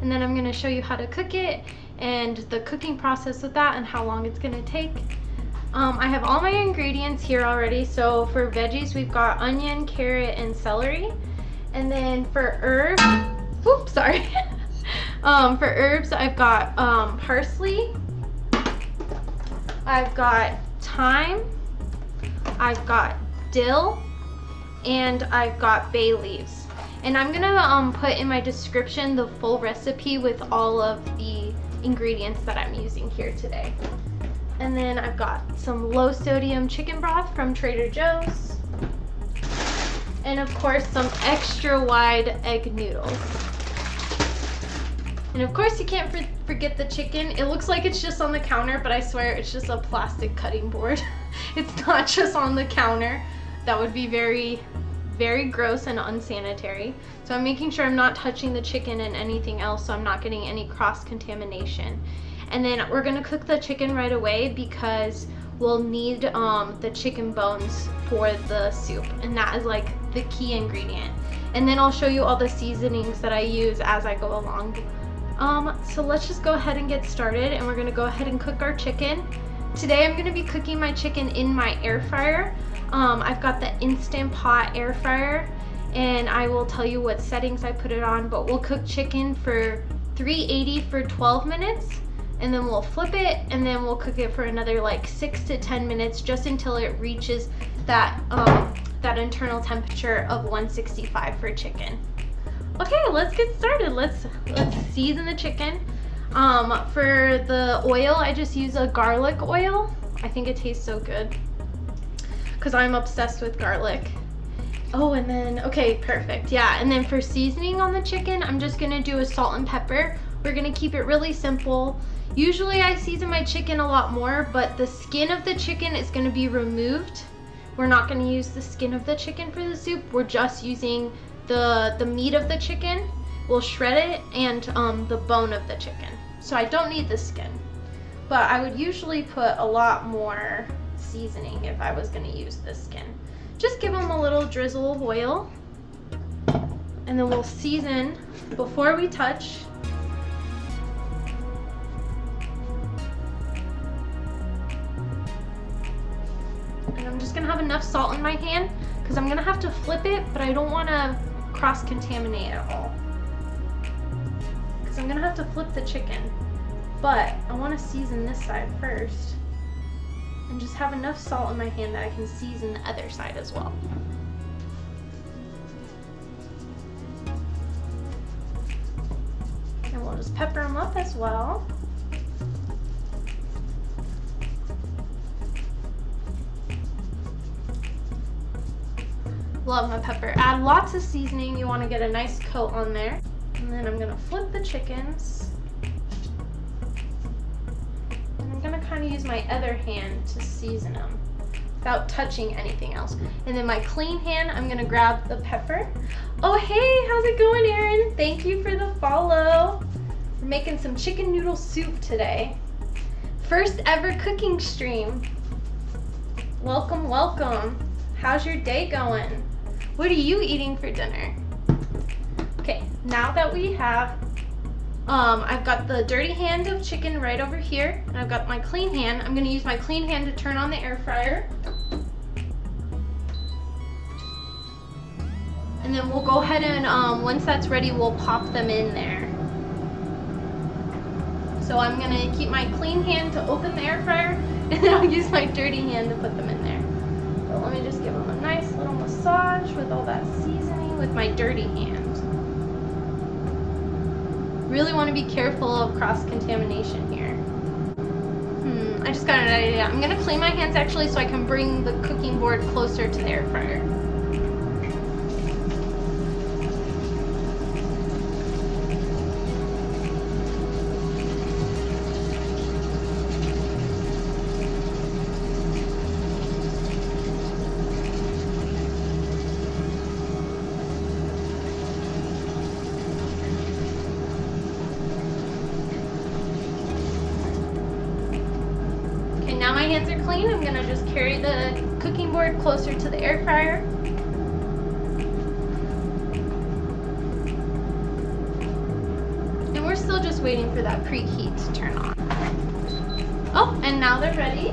and then I'm gonna show you how to cook it and the cooking process with that and how long it's gonna take. I have all my ingredients here already. So for veggies, we've got onion, carrot, and celery. And then for herbs, oops, sorry. For herbs, I've got parsley, I've got thyme, I've got dill, and I've got bay leaves. And I'm gonna put in my description the full recipe with all of the ingredients that I'm using here today. And then I've got some low sodium chicken broth from Trader Joe's. And of course some extra wide egg noodles. And of course you can't forget the chicken. It looks like it's just on the counter, but I swear it's just a plastic cutting board. It's not just on the counter. That would be very, very gross and unsanitary. So I'm making sure I'm not touching the chicken and anything else, so I'm not getting any cross-contamination. And then we're gonna cook the chicken right away because we'll need the chicken bones for the soup, and that is like the key ingredient. And then I'll show you all the seasonings that I use as I go along. So let's just go ahead and get started, and we're gonna go ahead and cook our chicken. Today I'm gonna be cooking my chicken in my air fryer. I've got the Instant Pot air fryer, and I will tell you what settings I put it on, but we'll cook chicken for 380 for 12 minutes. And then we'll flip it, and then we'll cook it for another like 6 to 10 minutes, just until it reaches that that internal temperature of 165 for chicken. Okay, let's get started. Let's season the chicken. For the oil, I just use a garlic oil. I think it tastes so good because I'm obsessed with garlic. Oh, and then, okay, perfect. Yeah, and then for seasoning on the chicken, I'm just gonna do a salt and pepper. We're gonna keep it really simple. Usually I season my chicken a lot more, but the skin of the chicken is gonna be removed. We're not gonna use the skin of the chicken for the soup. We're just using the meat of the chicken. We'll shred it and the bone of the chicken. So I don't need the skin, but I would usually put a lot more seasoning if I was gonna use the skin. Just give them a little drizzle of oil, and then we'll season before we touch. And I'm just gonna have enough salt in my hand because I'm gonna have to flip it, but I don't wanna cross-contaminate at all. Because I'm gonna have to flip the chicken, but I wanna season this side first and just have enough salt in my hand that I can season the other side as well. And we'll just pepper them up as well. Love my pepper. Add lots of seasoning. You want to get a nice coat on there. And then I'm going to flip the chickens. And I'm going to kind of use my other hand to season them without touching anything else. And then my clean hand, I'm going to grab the pepper. Oh, hey, how's it going, Erin? Thank you for the follow. We're making some chicken noodle soup today. First ever cooking stream. Welcome, welcome. How's your day going? What are you eating for dinner? Okay, now that we have, I've got the dirty hand of chicken right over here, and I've got my clean hand. I'm gonna use my clean hand to turn on the air fryer. And then we'll go ahead and, once that's ready, we'll pop them in there. So I'm gonna keep my clean hand to open the air fryer, and then I'll use my dirty hand to put them in there. So let me just give them a nice little massage with all that seasoning with my dirty hand. Really want to be careful of cross-contamination here. I just got an idea. I'm going to clean my hands actually so I can bring the cooking board closer to the air fryer. Now my hands are clean, I'm gonna just carry the cooking board closer to the air fryer. And we're still just waiting for that preheat to turn on. Oh, and now they're ready.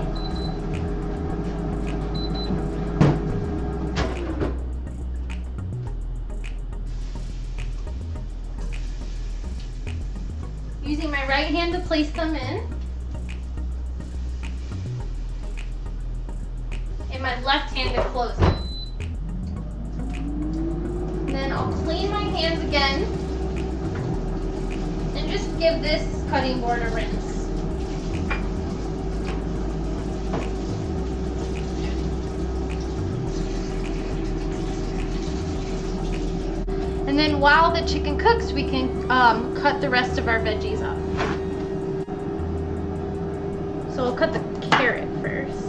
Using my right hand to place them in. And my left hand to close it. Then I'll clean my hands again. And just give this cutting board a rinse. And then while the chicken cooks, we can cut the rest of our veggies up. So we'll cut the carrot first.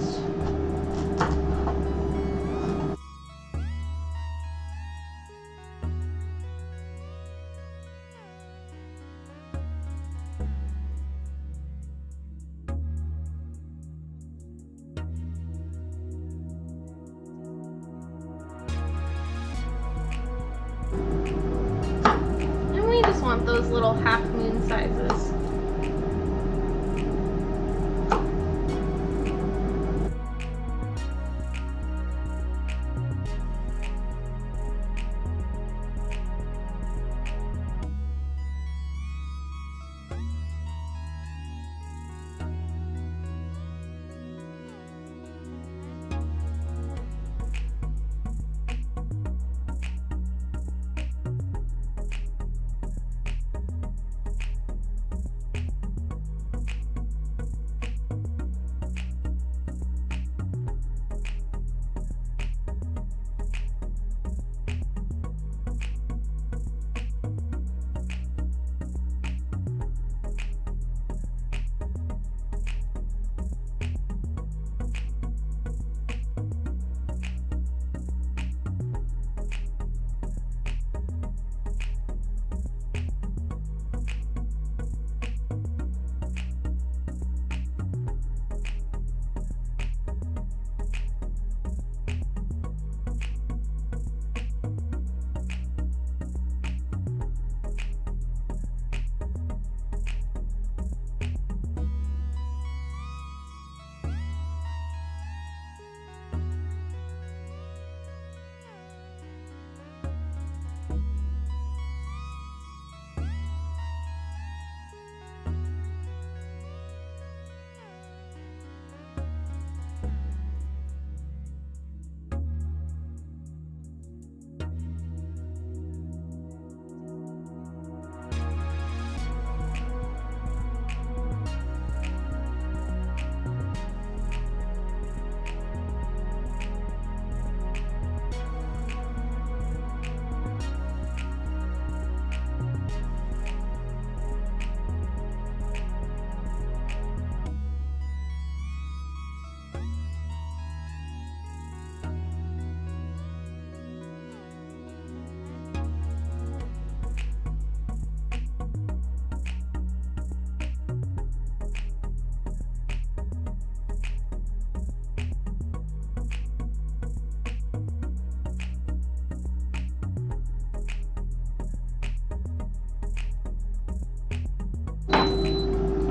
We just want those little half moon sizes.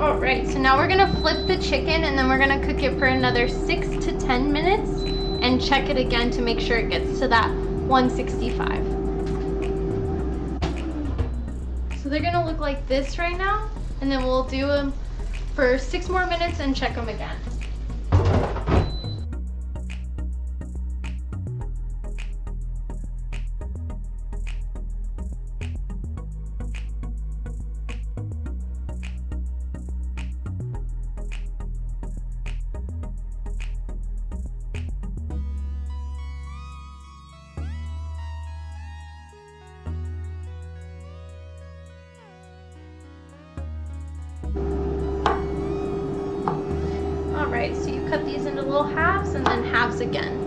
Alright, so now we're gonna flip the chicken and then we're gonna cook it for another 6 to 10 minutes and check it again to make sure it gets to that 165. So they're gonna look like this right now, and then we'll do them for 6 more minutes and check them again. Alright, so you cut these into little halves and then halves again.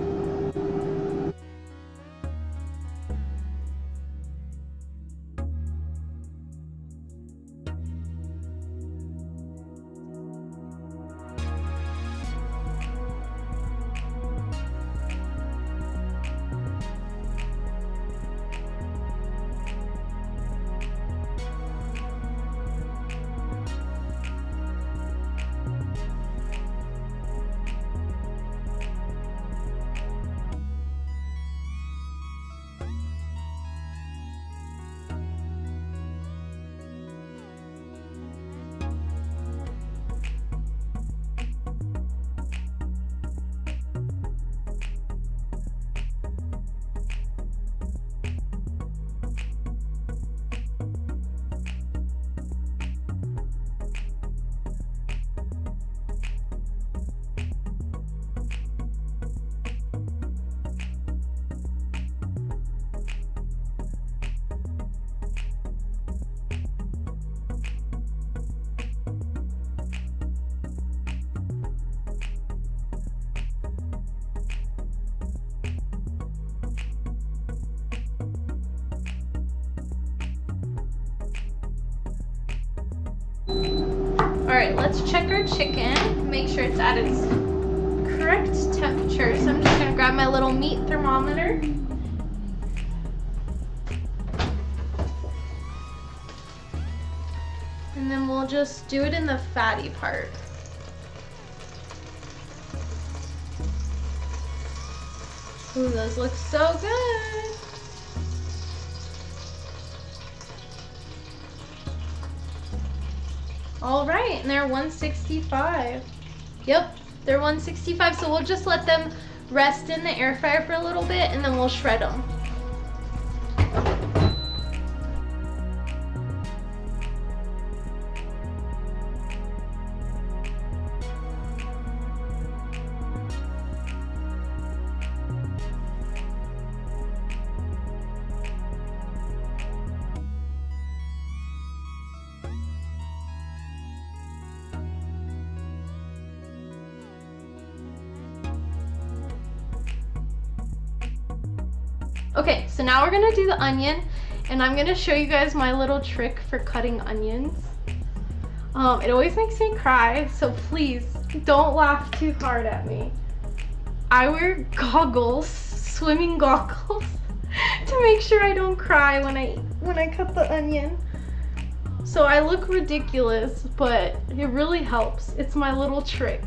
right, let's check our chicken. Make sure it's at its correct temperature. So I'm just gonna grab my little meat thermometer. And then we'll just do it in the fatty part. Ooh, those look so good. All right, and they're 165. Yep, they're 165, so we'll just let them rest in the air fryer for a little bit and then we'll shred them. Okay, so now we're gonna do the onion, and I'm gonna show you guys my little trick for cutting onions. It always makes me cry, so please don't laugh too hard at me. I wear goggles, swimming goggles, to make sure I don't cry when I cut the onion. So I look ridiculous, but it really helps. It's my little trick.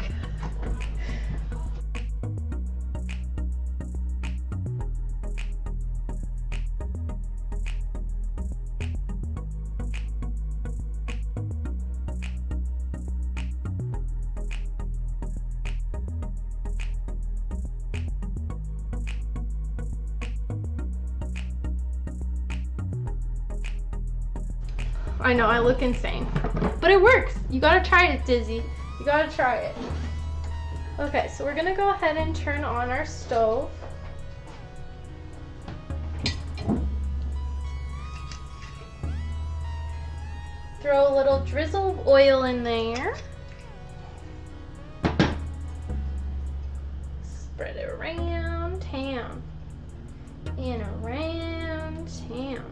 I know, I look insane, but it works. You gotta try it, Dizzy. You gotta try it. Okay, so we're gonna go ahead and turn on our stove. Throw a little drizzle of oil in there. Spread it around town and around town.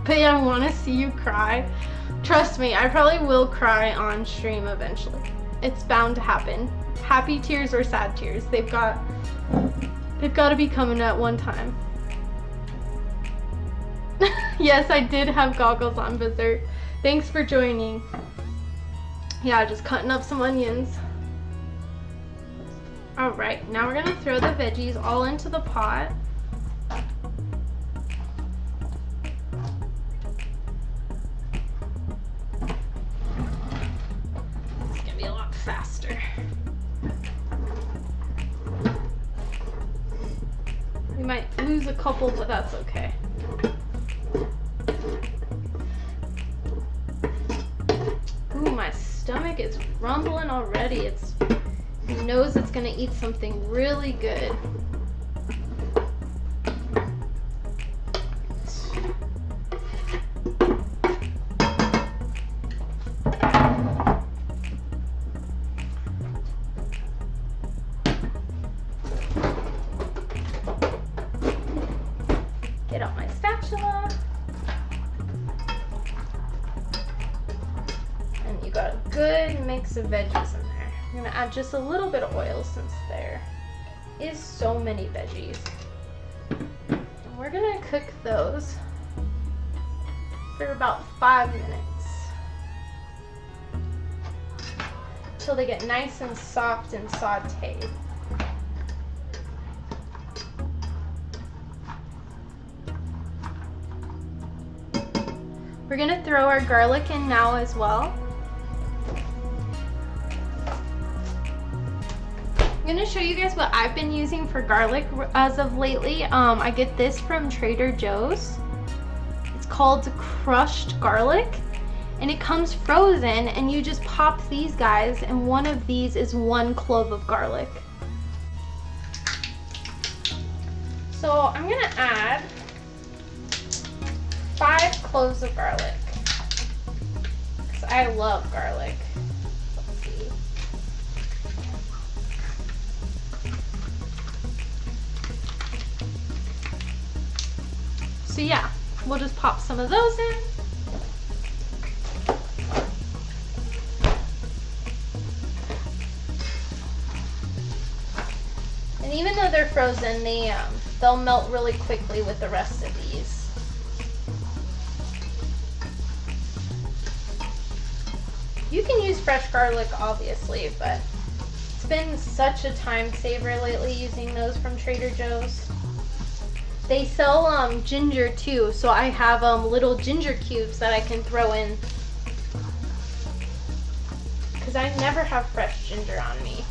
But yeah, I want to see you cry. Trust me, I probably will cry on stream eventually. It's bound to happen. Happy tears or sad tears. They've got to be coming at one time. Yes, I did have goggles on, Berserk. Thanks for joining. Yeah, just cutting up some onions. All right, now we're gonna throw the veggies all into the pot. Faster. We might lose a couple, but that's okay. Ooh, my stomach is rumbling already. It knows it's gonna eat something really good. Get out my spatula. And you got a good mix of veggies in there. I'm gonna add just a little bit of oil since there is so many veggies. And we're gonna cook those for about 5 minutes until they get nice and soft and sauteed. We're gonna throw our garlic in now as well. I'm gonna show you guys what I've been using for garlic as of lately. I get this from Trader Joe's. It's called crushed garlic, and it comes frozen, and you just pop these guys, and one of these is 1 clove of garlic. So I'm gonna add 5 cloves of garlic, because I love garlic. Let's see. So yeah, we'll just pop some of those in. they're frozen, they'll melt really quickly with the rest of these. You can use fresh garlic, obviously, but it's been such a time saver lately using those from Trader Joe's. They sell ginger too, so I have little ginger cubes that I can throw in, because I never have fresh ginger on me.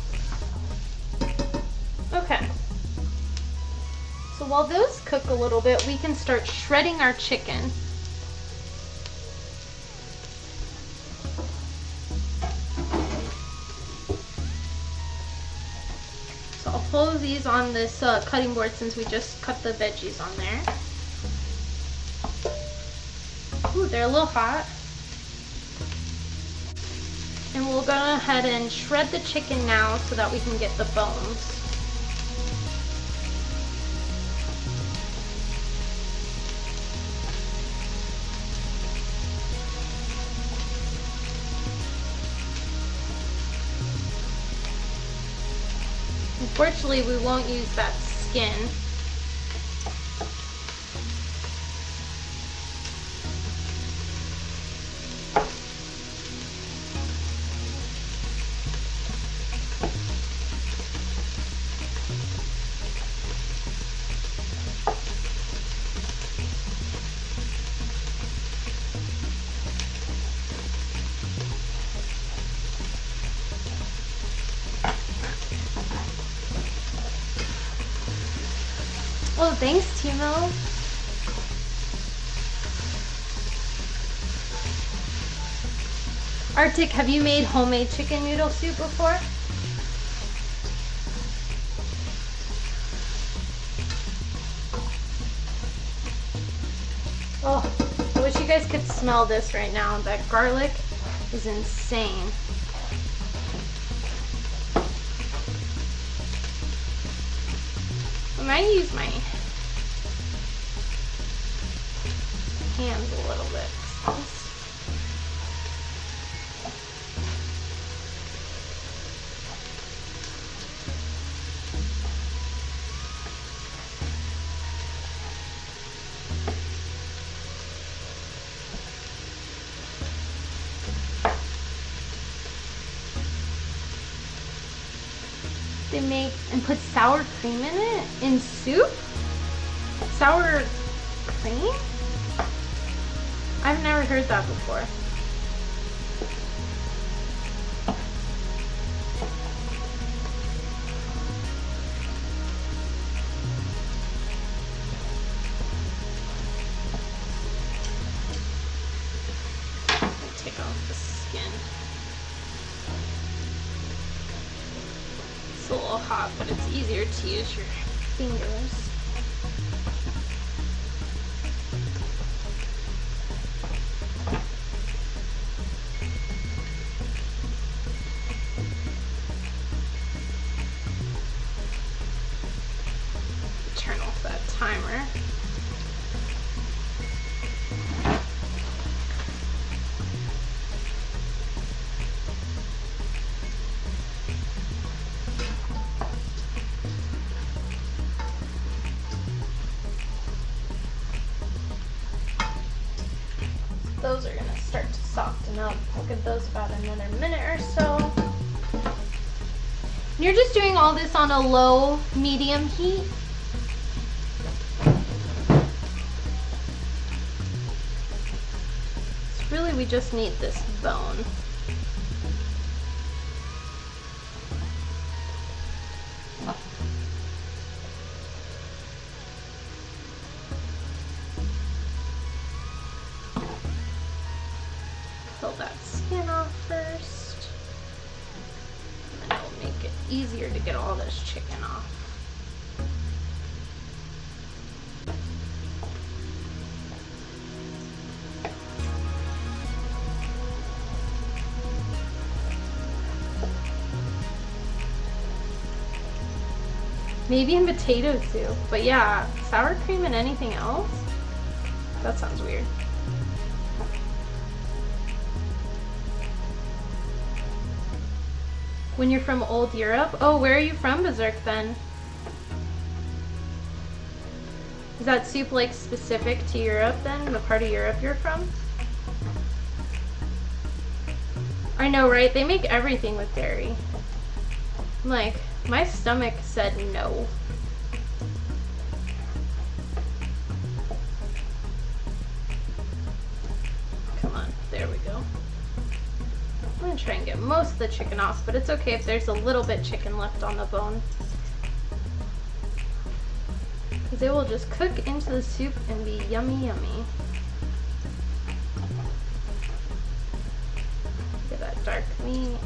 Okay. So while those cook a little bit, we can start shredding our chicken. So I'll pull these on this cutting board since we just cut the veggies on there. Ooh, they're a little hot. And we'll go ahead and shred the chicken now so that we can get the bones. Unfortunately, we won't use that skin. Oh, thanks, Timo. Arctic, have you made homemade chicken noodle soup before? Oh, I wish you guys could smell this right now. That garlic is insane. I might use my hands a little bit. They make and put sour cream in it? In soup? Sour cream? I've never heard that before. Take off the skin. It's a little hot, but it's easier to use your fingers. Turn off that timer. Those are gonna start to soften up. We'll give those about another minute or so. And you're just doing all this on a low, medium heat. So really, we just need this bone. Pull that skin off first, and then it'll make it easier to get all this chicken off. Maybe in potato soup, but yeah, sour cream and anything else? That sounds weird. When you're from old Europe? Oh, where are you from, Berserk, then? Is that soup like specific to Europe then? The part of Europe you're from? I know, right? They make everything with dairy. Like, my stomach said no. Come on, there we go. I'm gonna try and get most of the chicken off, but it's okay if there's a little bit chicken left on the bone. Because it will just cook into the soup and be yummy, yummy. Look at that dark meat.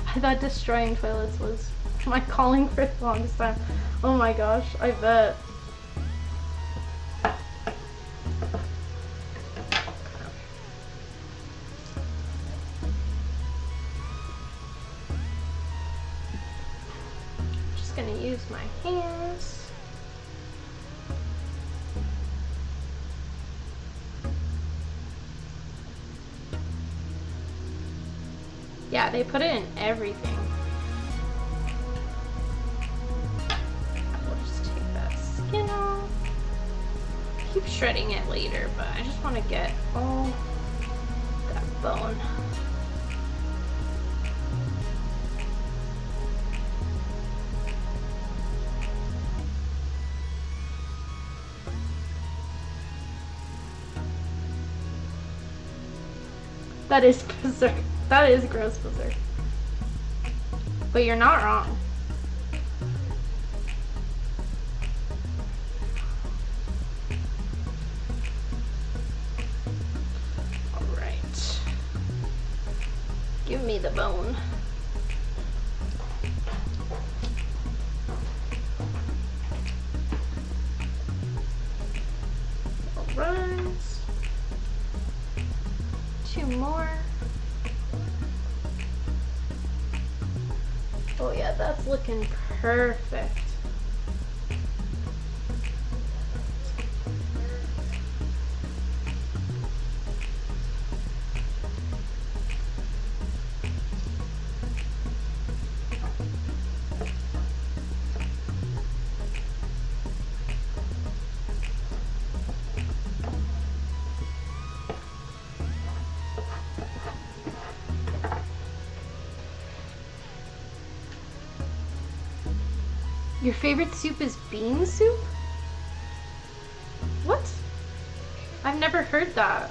I thought destroying toilets was my calling for the longest time. Oh my gosh, I bet. Just gonna use my hands. Yeah, they put it in everything. We'll just take that skin off. Keep shredding it later, but I just want to get all that bone. That is berserk. That is gross berserk. But you're not wrong. Alright. Give me the bone. Alright. 2 more. Oh yeah, that's looking perfect. Your favorite soup is bean soup? What? I've never heard that.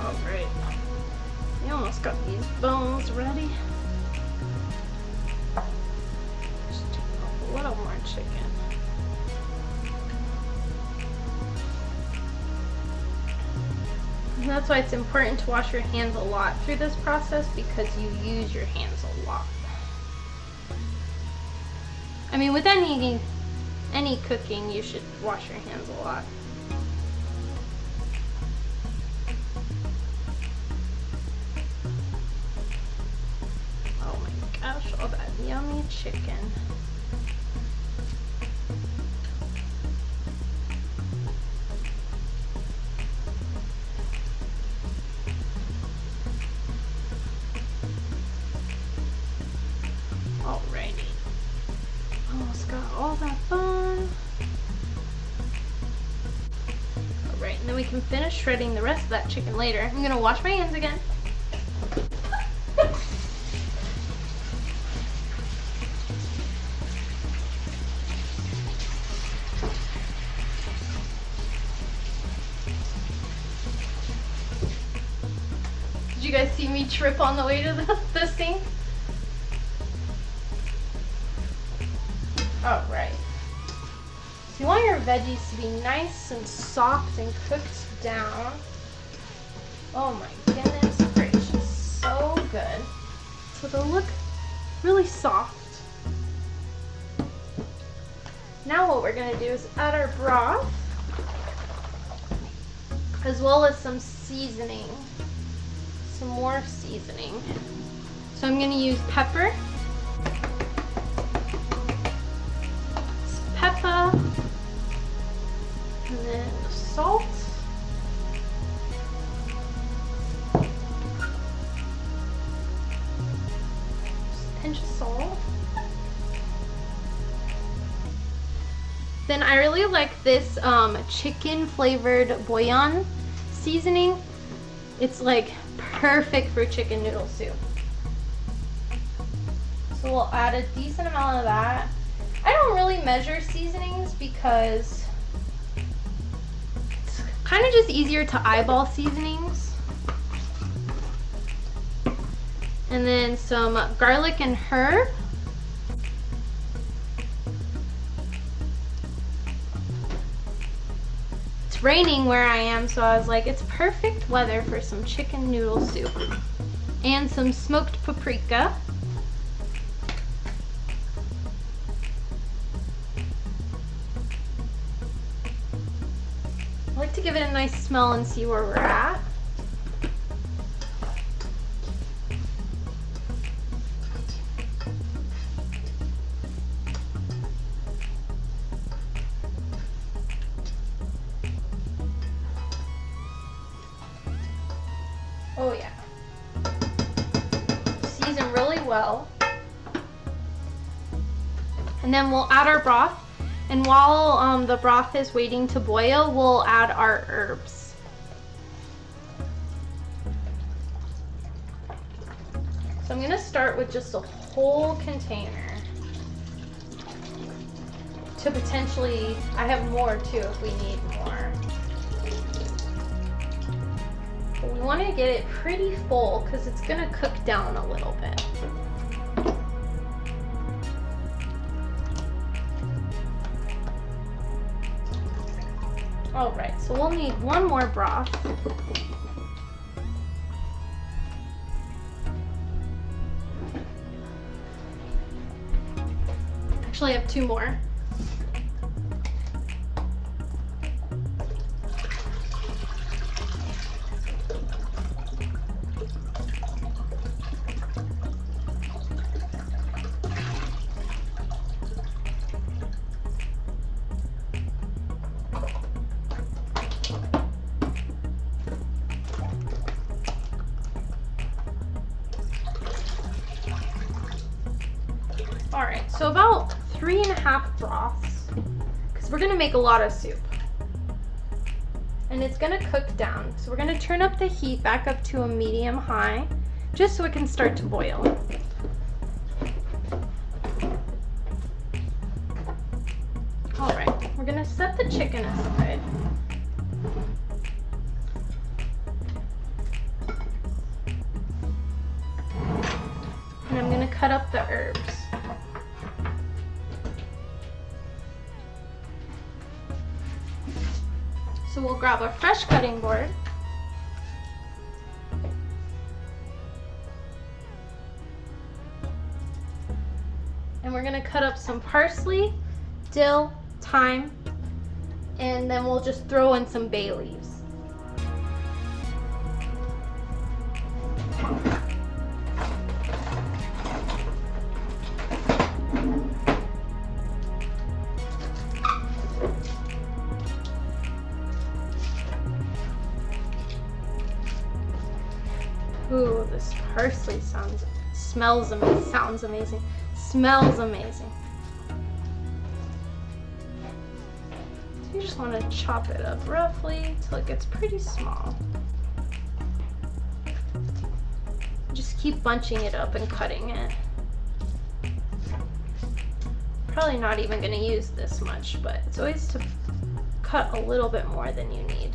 Alright. We almost got these bones ready. Just take a little more chicken. And that's why it's important to wash your hands a lot through this process, because you use your hands a lot. I mean, with any cooking, you should wash your hands a lot. Oh my gosh, all that yummy chicken. Alrighty. Almost got all that bone. Alright, and then we can finish shredding the rest of that chicken later. I'm gonna wash my hands again. Did you guys see me trip on the way to the sink? Alright. So you want your veggies to be nice and soft and cooked down. Oh my goodness gracious, so good. So they'll look really soft. Now what we're going to do is add our broth, as well as some seasoning. some more seasoning. So I'm going to use pepper, pepper, and then salt. Just a pinch of salt. Then I really like this chicken flavored bouillon seasoning. It's like perfect for chicken noodle soup. So we'll add a decent amount of that. I don't really measure seasonings because it's kind of just easier to eyeball seasonings. And then some garlic and herb. It's raining where I am, so I was like, it's perfect weather for some chicken noodle soup. And some smoked paprika. I like to give it a nice smell and see where we're at. Oh yeah. Season really well. And then we'll add our broth. And while the broth is waiting to boil, we'll add our herbs. So I'm gonna start with just a whole container. To potentially, I have more too if we need more. But we wanna get it pretty full because it's gonna cook down a little bit. All right, so we'll need one more broth. Actually, I have two more. All right, so about 3.5 broths, because we're gonna make a lot of soup. And it's gonna cook down. So we're gonna turn up the heat back up to a medium high, just so it can start to boil. All right, we're gonna set the chicken aside. And I'm gonna cut up the herbs. So we'll grab a fresh cutting board. And we're gonna cut up some parsley, dill, thyme, and then we'll just throw in some bay leaves. Ooh, this parsley sounds amazing. Smells amazing. So you just want to chop it up roughly till it gets pretty small. Just keep bunching it up and cutting it. Probably not even going to use this much, but it's always to cut a little bit more than you need.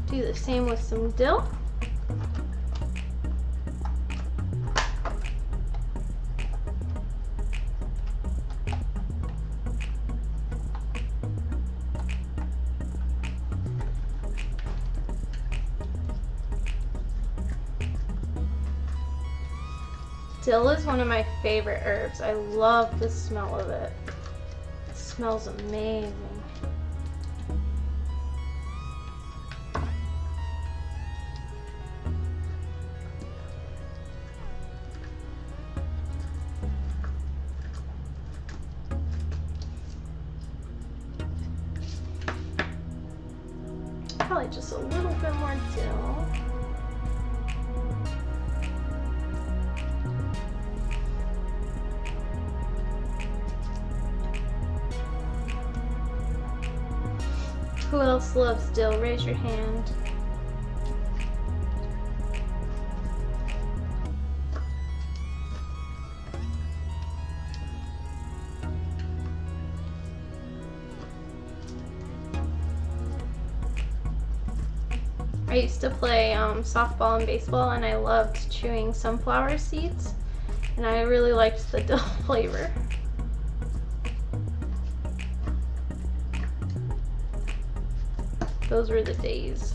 Do the same with some dill. Dill is one of my favorite herbs. I love the smell of it. It smells amazing. Probably just a little bit more dill. Who else loves dill? Raise your hand. I used to play softball and baseball, and I loved chewing sunflower seeds, and I really liked the dill flavor. Those were the days.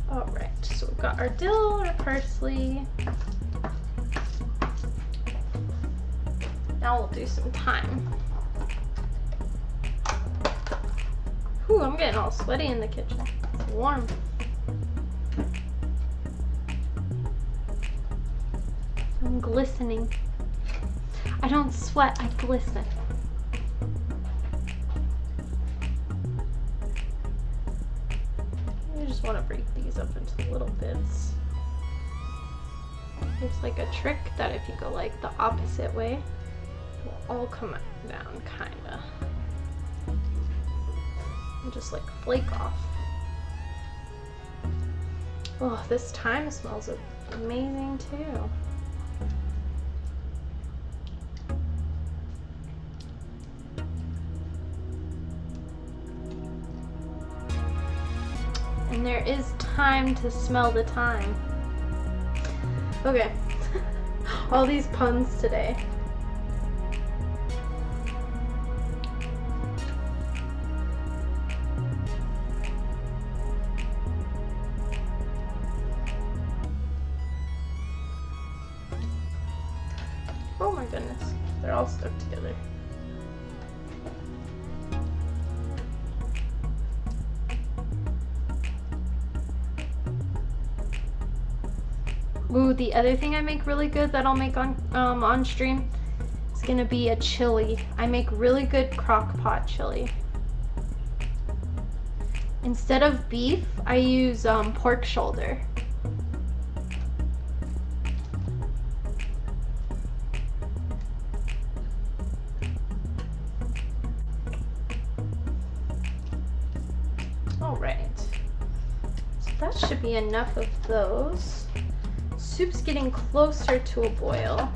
All right, so we've got our dill, our parsley. Now we'll do some thyme. Ooh, I'm getting all sweaty in the kitchen. It's warm. I'm glistening. I don't sweat, I glisten. I just want to break these up into little bits. There's like a trick that if you go like the opposite way, it will all come down kinda. And just like flake off. Oh, this thyme smells amazing too. And there is time to smell the thyme. Okay, all these puns today. Oh my goodness, they're all stuck together. Ooh, the other thing I make really good that I'll make on stream is gonna be a chili. I make really good crock pot chili. Instead of beef, I use pork shoulder. All right, so that should be enough of those. Soup's getting closer to a boil.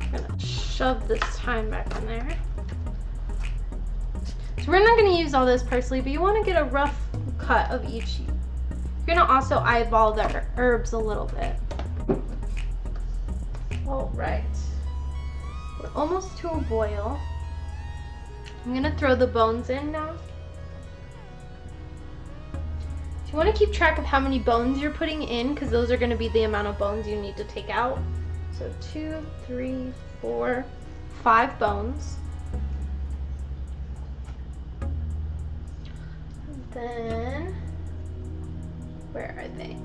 I'm gonna shove this thyme back in there. So we're not gonna use all this parsley, but you wanna get a rough cut of each. You're gonna also eyeball the herbs a little bit. All right, we're almost to a boil. I'm gonna throw the bones in now. You want to keep track of how many bones you're putting in, because those are going to be the amount of bones you need to take out. So 2, 3, 4, 5 bones. And then, where are they?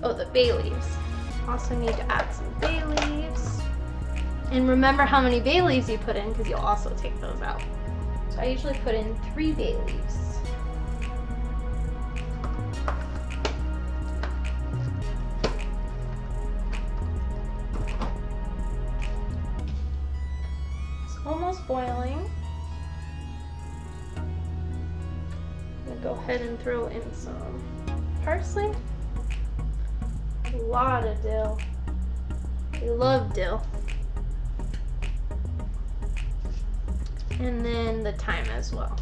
Oh, the bay leaves. Also need to add some bay leaves. And remember how many bay leaves you put in, because you'll also take those out. So I usually put in 3 bay leaves. Almost boiling. I'm gonna go ahead and throw in some parsley. A lot of dill. I love dill. And then the thyme as well.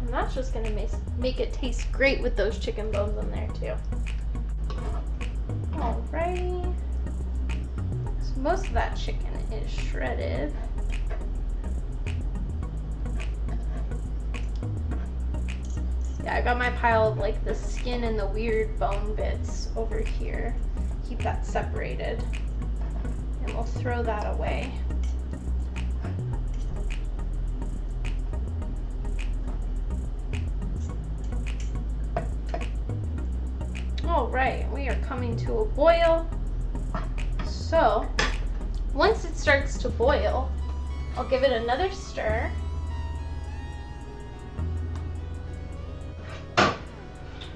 And that's just gonna make it taste great with those chicken bones in there too. Alrighty. Most of that chicken is shredded. Yeah, I got my pile of like the skin and the weird bone bits over here. Keep that separated. And we'll throw that away. All right, we are coming to a boil. So, once it starts to boil, I'll give it another stir.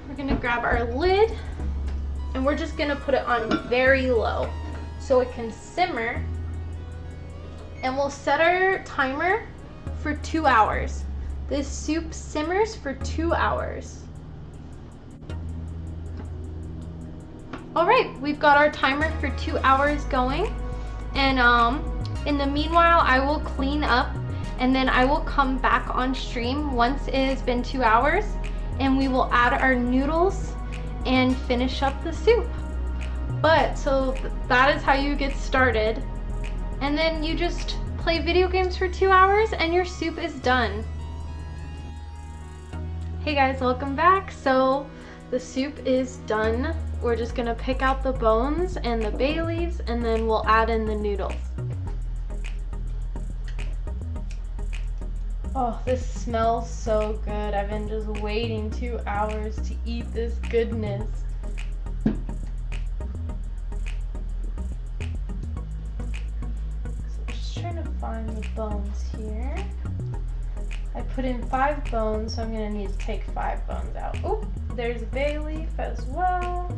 We're gonna grab our lid and we're just gonna put it on very low so it can simmer. And we'll set our timer for 2 hours. This soup simmers for 2 hours. All right, we've got our timer for 2 hours going. And in the meanwhile, I will clean up and then I will come back on stream once it has been 2 hours and we will add our noodles and finish up the soup. But so that is how you get started. And then you just play video games for 2 hours and your soup is done. Hey guys, welcome back. So the soup is done. We're just gonna pick out the bones and the bay leaves and then we'll add in the noodles. Oh, this smells so good. I've been just waiting 2 hours to eat this goodness. So just trying to find the bones here. I put in 5 bones, so I'm gonna need to take 5 bones out. Oh, there's a bay leaf as well.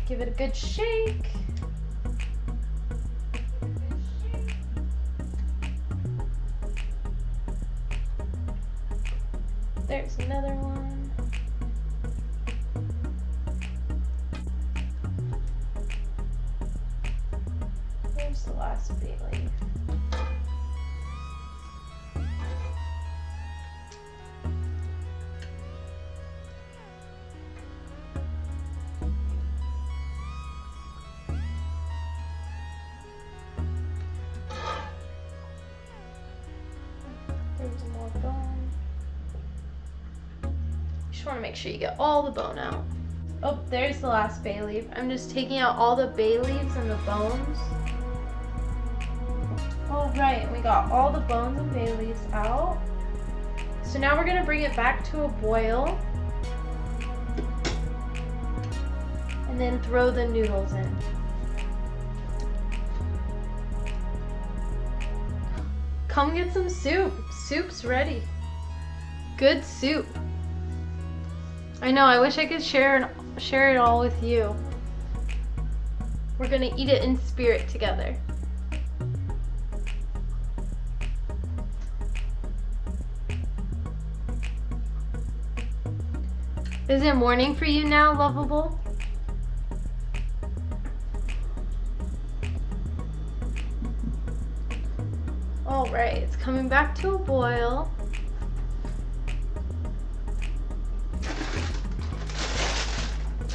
Give it a good shake. There's another one. There's the last bay leaf. There's more bone. Just want to make sure you get all the bone out. Oh, there's the last bay leaf. I'm just taking out all the bay leaves and the bones. All right, we got all the bones and bay leaves out. So now we're gonna bring it back to a boil and then throw the noodles in. Come get some soup. Soup's ready. Good soup. I know, I wish I could share it all with you. We're gonna eat it in spirit together. Is it morning for you now, lovable? All right, it's coming back to a boil.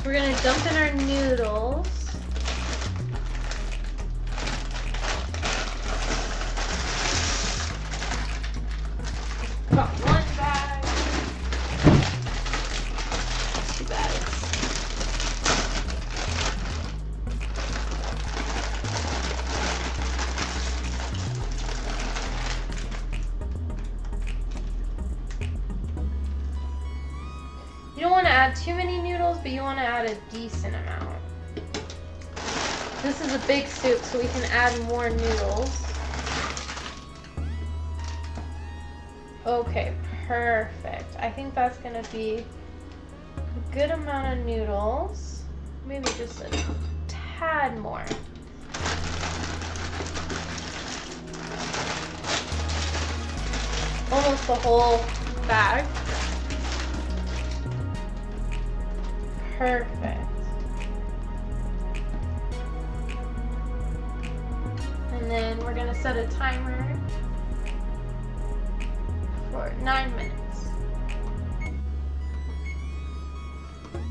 We're gonna dump in our noodles. Got one bag. Too bad. You don't want to add too many noodles, but you want to add a decent amount. This is a big soup, so we can add more noodles. Okay, perfect. I think that's gonna be a good amount of noodles. Maybe just a tad more. Almost the whole bag. Perfect. And then we're gonna set a timer for 9 minutes.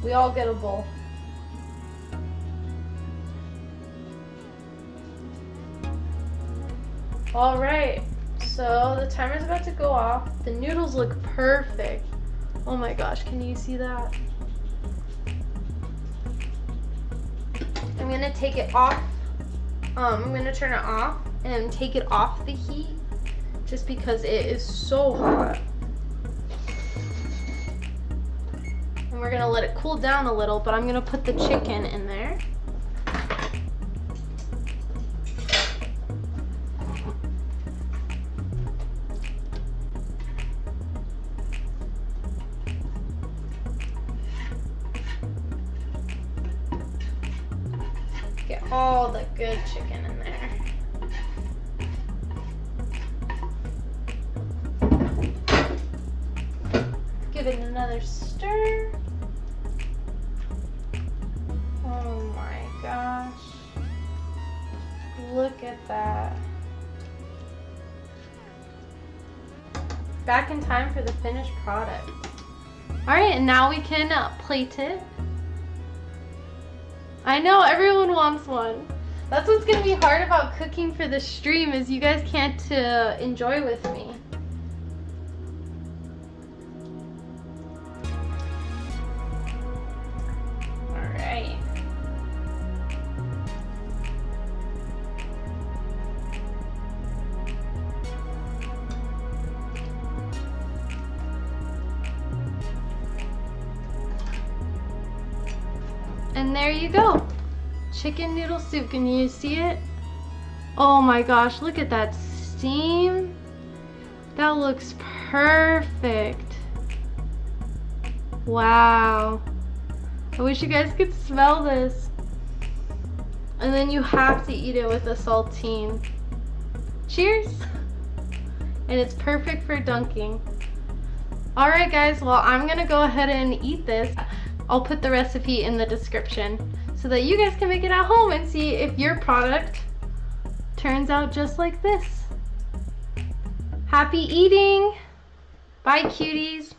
We all get a bowl. All right, So the timer's about to go off. The noodles look perfect. Oh my gosh, can you see that? I'm gonna take it off. I'm gonna turn it off and take it off the heat just because it is so hot. And we're gonna let it cool down a little, but I'm gonna put the chicken in there. Get all the good chicken in there. Give it another stir. Oh my gosh. Look at that. Back in time for the finished product. All right, and now we can plate it. I know, everyone wants one. That's what's gonna be hard about cooking for the stream is you guys can't enjoy with me. All right. And there you go. Chicken noodle soup. Can you see it? Oh my gosh, look at that steam. That looks perfect. Wow. I wish you guys could smell this. And then you have to eat it with a saltine. Cheers. And it's perfect for dunking. All right guys, well I'm gonna go ahead and eat this. I'll put the recipe in the description so that you guys can make it at home and see if your product turns out just like this. Happy eating! Bye cuties!